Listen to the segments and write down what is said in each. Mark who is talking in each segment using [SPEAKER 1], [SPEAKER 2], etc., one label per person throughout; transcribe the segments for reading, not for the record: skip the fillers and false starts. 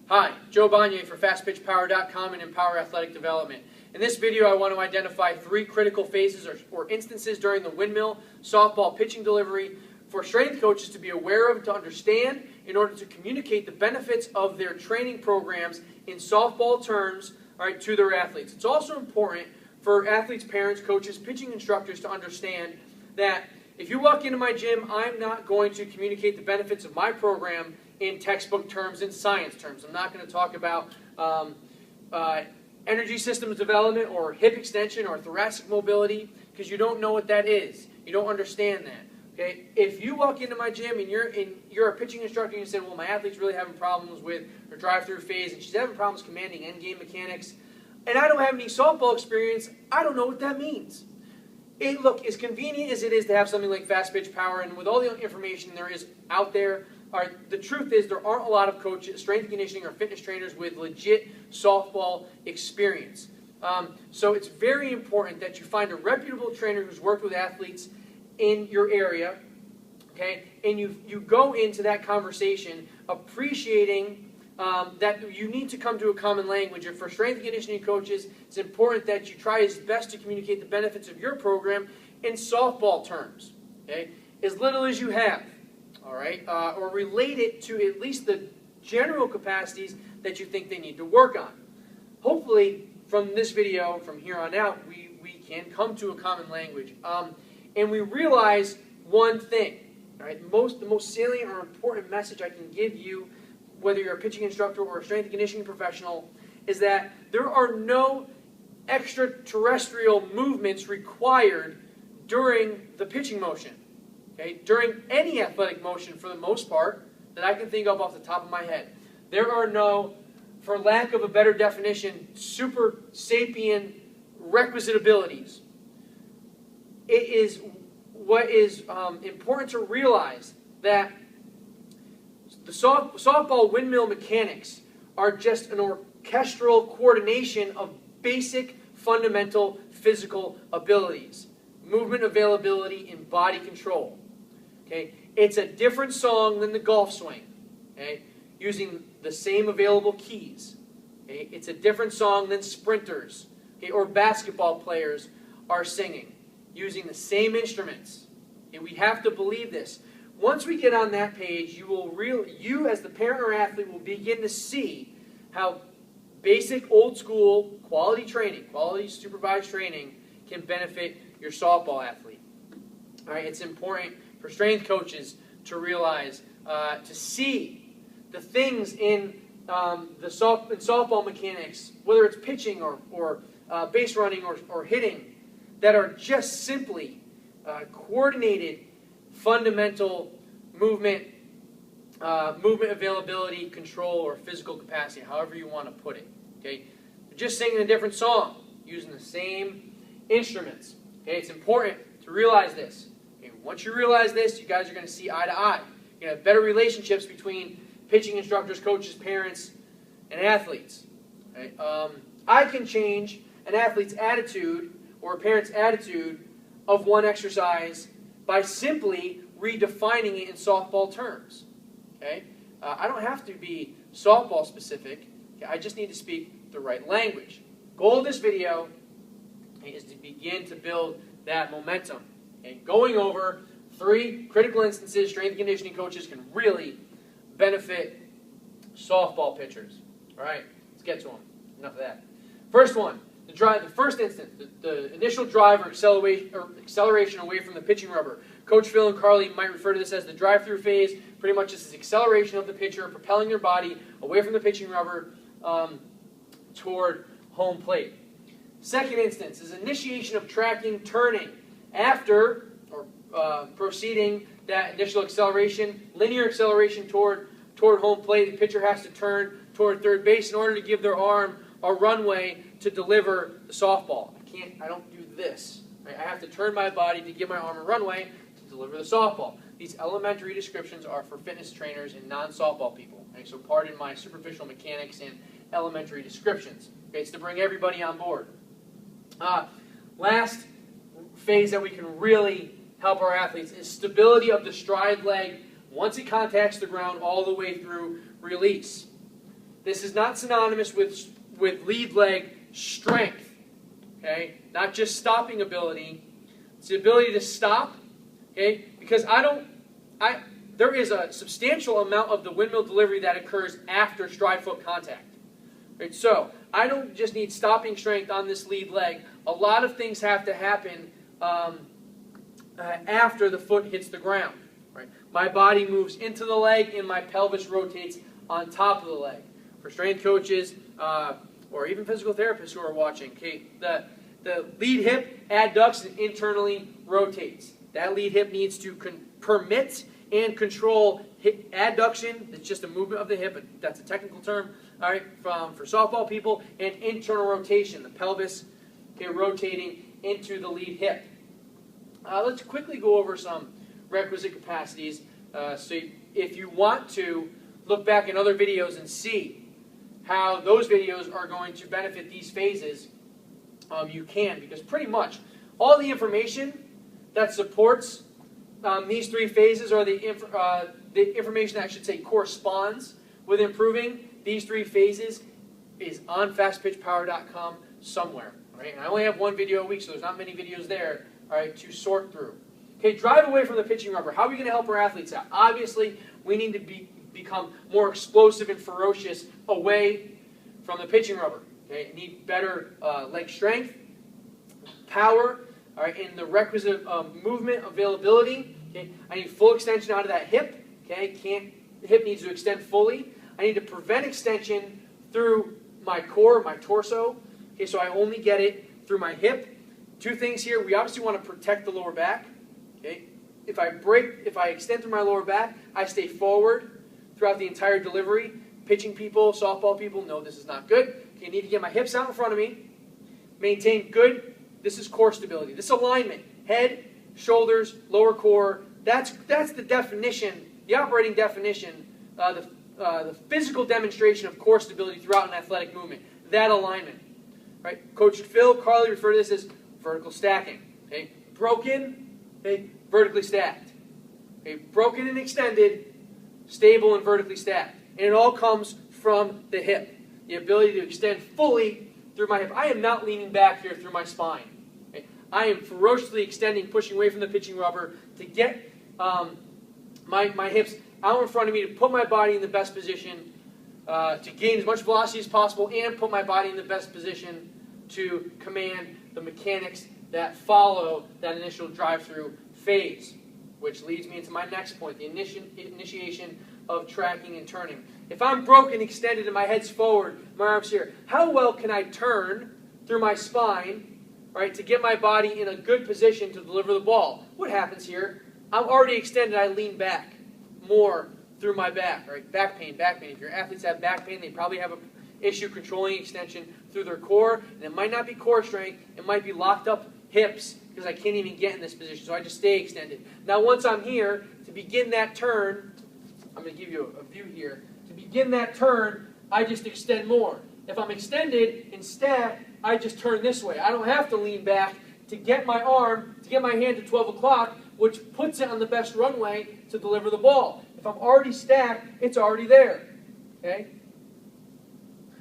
[SPEAKER 1] Hi, Joe Bonnier for FastPitchPower.com and Empower Athletic Development. In this video, I want to identify 3 critical phases or instances during the windmill softball pitching delivery for strength coaches to be aware of and to understand in order to communicate the benefits of their training programs in softball terms, to their athletes. It's also important for athletes, parents, coaches, pitching instructors to understand that if you walk into my gym, I'm not going to communicate the benefits of my program in textbook terms, in science terms. I'm not going to talk about energy systems development or hip extension or thoracic mobility because you don't know what that is. You don't understand that. Okay? If you walk into my gym and you're a pitching instructor and you say, well, my athlete's really having problems with her drive-through phase and she's having problems commanding end-game mechanics, and I don't have any softball experience, I don't know what that means. Look, as convenient as it is to have something like Fast Pitch Power and with all the information there is out there, the truth is there aren't a lot of coaches, strength and conditioning or fitness trainers with legit softball experience. So it's very important that you find a reputable trainer who's worked with athletes in your area, okay? And you go into that conversation appreciating that you need to come to a common language. And for strength and conditioning coaches, it's important that you try as best to communicate the benefits of your program in softball terms, okay? As little as you have. All right, or relate it to at least the general capacities that you think they need to work on. Hopefully, from this video, from here on out, we can come to a common language. And we realize one thing, right? The most salient or important message I can give you, whether you're a pitching instructor or a strength and conditioning professional, is that there are no extraterrestrial movements required during the pitching motion. Okay? During any athletic motion, for the most part, that I can think of off the top of my head, there are no, for lack of a better definition, super sapient requisite abilities. It is what is important to realize that the softball windmill mechanics are just an orchestral coordination of basic fundamental physical abilities, movement availability, and body control. Okay? It's a different song than the golf swing, okay? Using the same available keys. Okay? It's a different song than sprinters, okay, or basketball players are singing, using the same instruments. Okay? We have to believe this. Once we get on that page, you as the parent or athlete will begin to see how basic old school quality training, quality supervised training can benefit your softball athlete. All right, it's important for strength coaches to realize, to see the things in softball mechanics, whether it's pitching or base running or hitting, that are just simply coordinated fundamental movement availability, control, or physical capacity, however you want to put it. Okay, they're just singing a different song, using the same instruments. Okay, it's important to realize this. Okay, once you realize this, you guys are going to see eye to eye. You're going to have better relationships between pitching instructors, coaches, parents, and athletes. Okay? I can change an athlete's attitude or a parent's attitude of one exercise by simply redefining it in softball terms. Okay? I don't have to be softball specific. Okay? I just need to speak the right language. Goal of this video is to begin to build that momentum. Okay? Going over 3 critical instances strength and conditioning coaches can really benefit softball pitchers. All right, let's get to them. Enough of that. First one, the first instance, the initial drive or acceleration away from the pitching rubber. Coach Phil and Carly might refer to this as the drive-through phase. Pretty much this is acceleration of the pitcher, propelling their body away from the pitching rubber toward home plate. Second instance is initiation of tracking turning. After or preceding that initial acceleration, linear acceleration toward home plate, the pitcher has to turn toward third base in order to give their arm a runway to deliver the softball. I don't do this. Right? I have to turn my body to give my arm a runway to deliver the softball. These elementary descriptions are for fitness trainers and non-softball people. Okay? So pardon my superficial mechanics and elementary descriptions. Okay? It's to bring everybody on board. Last phase that we can really help our athletes is stability of the stride leg once it contacts the ground all the way through release. This is not synonymous with lead leg strength, okay? Not just stopping ability. It's the ability to stop, okay? Because there is a substantial amount of the windmill delivery that occurs after stride foot contact. Right? So I don't just need stopping strength on this lead leg. A lot of things have to happen after the foot hits the ground. Right? My body moves into the leg and my pelvis rotates on top of the leg. For strength coaches or even physical therapists who are watching, okay, the lead hip adducts and internally rotates. That lead hip needs to permit and control hip adduction. It's just a movement of the hip. That's a technical term. All right, for softball people, and internal rotation, the pelvis, okay, rotating into the lead hip. Let's quickly go over some requisite capacities. So if you want to look back in other videos and see how those videos are going to benefit these phases, you can, because pretty much all the information that supports these three phases, or the information that I should say corresponds with improving these three phases, is on fastpitchpower.com somewhere. Right? And I only have one video a week, so there's not many videos there, all right, to sort through. Okay, drive away from the pitching rubber. How are we going to help our athletes out? Obviously, we need to become more explosive and ferocious away from the pitching rubber. Okay, need better leg strength, power, all right, and the requisite movement availability. Okay, I need full extension out of that hip. Okay, the hip needs to extend fully. I need to prevent extension through my core, my torso. Okay, so I only get it through my hip. Two things here. We obviously want to protect the lower back. Okay, if I extend through my lower back, I stay forward throughout the entire delivery. Pitching people, softball people know this is not good. Okay, I need to get my hips out in front of me. Maintain good. This is core stability. This alignment, head, shoulders, lower core. That's the definition, the operating definition, the physical demonstration of core stability throughout an athletic movement. That alignment, right? Coach Phil, Carly refer to this as vertical stacking. Okay, broken, okay, vertically stacked. Okay, broken and extended, stable and vertically stacked, and it all comes from the hip. The ability to extend fully through my hip. I am not leaning back here through my spine. Okay? I am ferociously extending, pushing away from the pitching rubber to get my hips out in front of me, to put my body in the best position to gain as much velocity as possible, and put my body in the best position to command the mechanics that follow that initial drive-through phase, which leads me into my next point, the initiation of tracking and turning. If I'm broken, extended, and my head's forward, my arm's here, how well can I turn through my spine, right, to get my body in a good position to deliver the ball? What happens here? I'm already extended, I lean back more through my back, right? Back pain, back pain. If your athletes have back pain, they probably have an issue controlling extension through their core, and it might not be core strength, it might be locked up hips, because I can't even get in this position, so I just stay extended. Now once I'm here, to begin that turn, I'm going to give you a view here. To begin that turn, I just extend more. If I'm extended and stacked, I just turn this way. I don't have to lean back to get my arm, to get my hand to 12 o'clock, which puts it on the best runway to deliver the ball. If I'm already stacked, it's already there. Okay?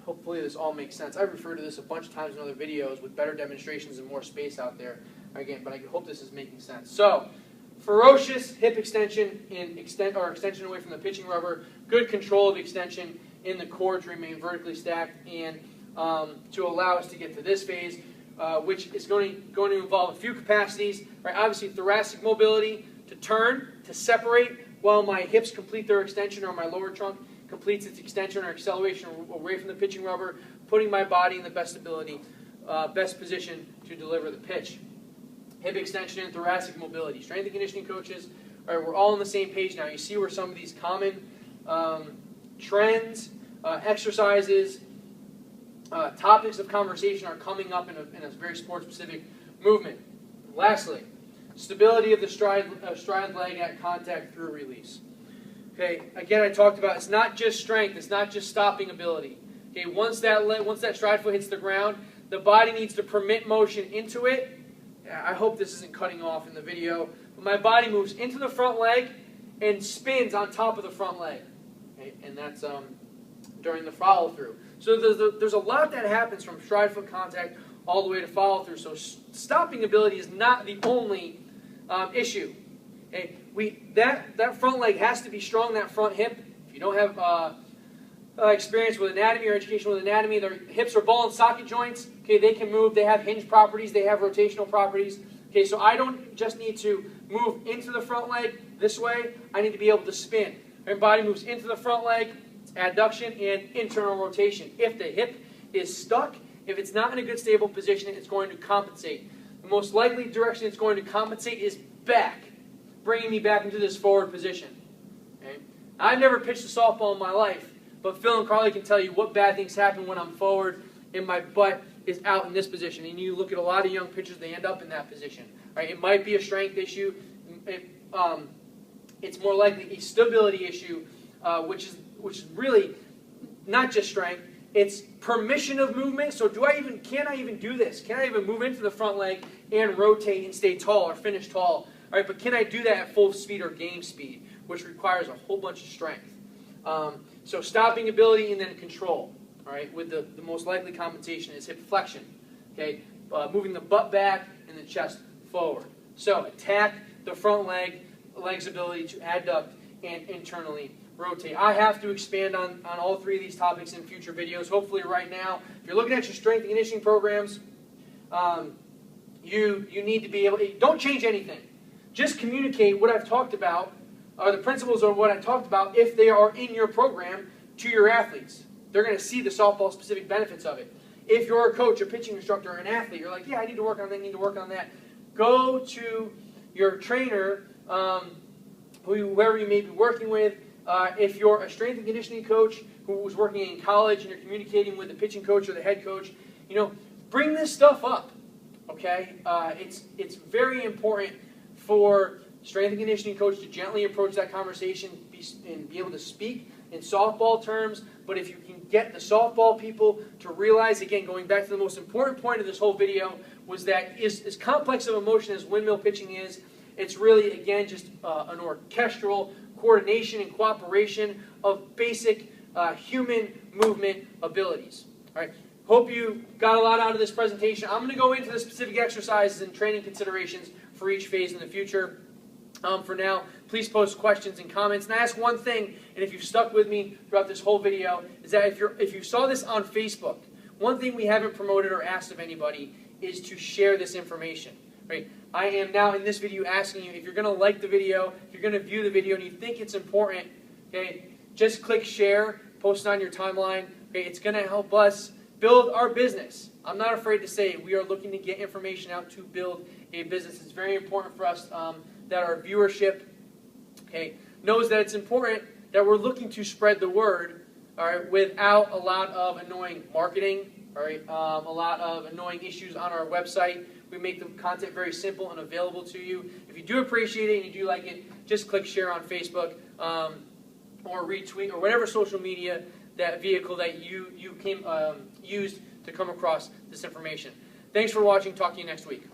[SPEAKER 1] Hopefully this all makes sense. I refer to this a bunch of times in other videos with better demonstrations and more space out there. Again, but I hope this is making sense. So, ferocious hip extension extension away from the pitching rubber, good control of extension in the core to remain vertically stacked, and to allow us to get to this phase, which is going to involve a few capacities. Right? Obviously, thoracic mobility, to turn, to separate while my hips complete their extension, or my lower trunk completes its extension or acceleration away from the pitching rubber, putting my body in the best position to deliver the pitch. Hip extension and thoracic mobility. Strength and conditioning coaches, all right, we're all on the same page now. You see where some of these common trends, exercises, topics of conversation are coming up in a very sport-specific movement. Lastly, stability of the stride leg at contact through release. Okay, again, I talked about it's not just strength, it's not just stopping ability. Okay, once that stride foot hits the ground, the body needs to permit motion into it. I hope this isn't cutting off in the video, but my body moves into the front leg and spins on top of the front leg. Okay, and that's during the follow-through. So there's a lot that happens from stride foot contact all the way to follow-through. So stopping ability is not the only issue. Okay? That front leg has to be strong, that front hip. If you don't have experience with anatomy or education with anatomy, their hips are ball and socket joints. Okay, they can move. They have hinge properties. They have rotational properties. Okay, so I don't just need to move into the front leg this way. I need to be able to spin. My body moves into the front leg, it's adduction and internal rotation. If the hip is stuck, if it's not in a good stable position, it's going to compensate. The most likely direction it's going to compensate is back, bringing me back into this forward position. Okay? I've never pitched a softball in my life, but Phil and Carly can tell you what bad things happen when I'm forward and my butt is out in this position. And you look at a lot of young pitchers, they end up in that position. Right? It might be a strength issue. It's more likely a stability issue, which is really not just strength. It's permission of movement. So can I even do this? Can I even move into the front leg and rotate and stay tall or finish tall? All right, but can I do that at full speed or game speed, which requires a whole bunch of strength? So stopping ability and then control. All right, with the most likely compensation is hip flexion. Okay, moving the butt back and the chest forward. So attack the front leg's ability to adduct and internally rotate. I have to expand on all three of these topics in future videos. Hopefully right now, if you're looking at your strength and conditioning programs, you need to be able to, don't change anything. Just communicate what I've talked about, or the principles of what I talked about, if they are in your program, to your athletes. They're going to see the softball specific benefits of it. If you're a coach, a pitching instructor, or an athlete, you're like, yeah, I need to work on that, I need to work on that. Go to your trainer, whoever you may be working with. If you're a strength and conditioning coach who's working in college and you're communicating with the pitching coach or the head coach, bring this stuff up. Okay, it's very important for strength and conditioning coach to gently approach that conversation and be able to speak in softball terms. But if you can get the softball people to realize, again, going back to the most important point of this whole video, was that as complex of emotion as windmill pitching is, it's really, again, just an orchestral coordination and cooperation of basic human movement abilities. All right. Hope you got a lot out of this presentation. I'm going to go into the specific exercises and training considerations for each phase in the future. For now, please post questions and comments. And I ask one thing, and if you've stuck with me throughout this whole video, is that if you saw this on Facebook, one thing we haven't promoted or asked of anybody is to share this information. Right? I am now in this video asking you, if you're going to like the video, if you're going to view the video and you think it's important, okay, just click share, post it on your timeline. Okay, it's going to help us build our business. I'm not afraid to say it. We are looking to get information out to build a business. It's very important for us that our viewership, okay, knows that it's important that we're looking to spread the word, all right, without a lot of annoying marketing, all right, a lot of annoying issues on our website. We make the content very simple and available to you. If you do appreciate it and you do like it, just click share on Facebook or retweet or whatever social media that vehicle that you used to come across this information. Thanks for watching. Talk to you next week.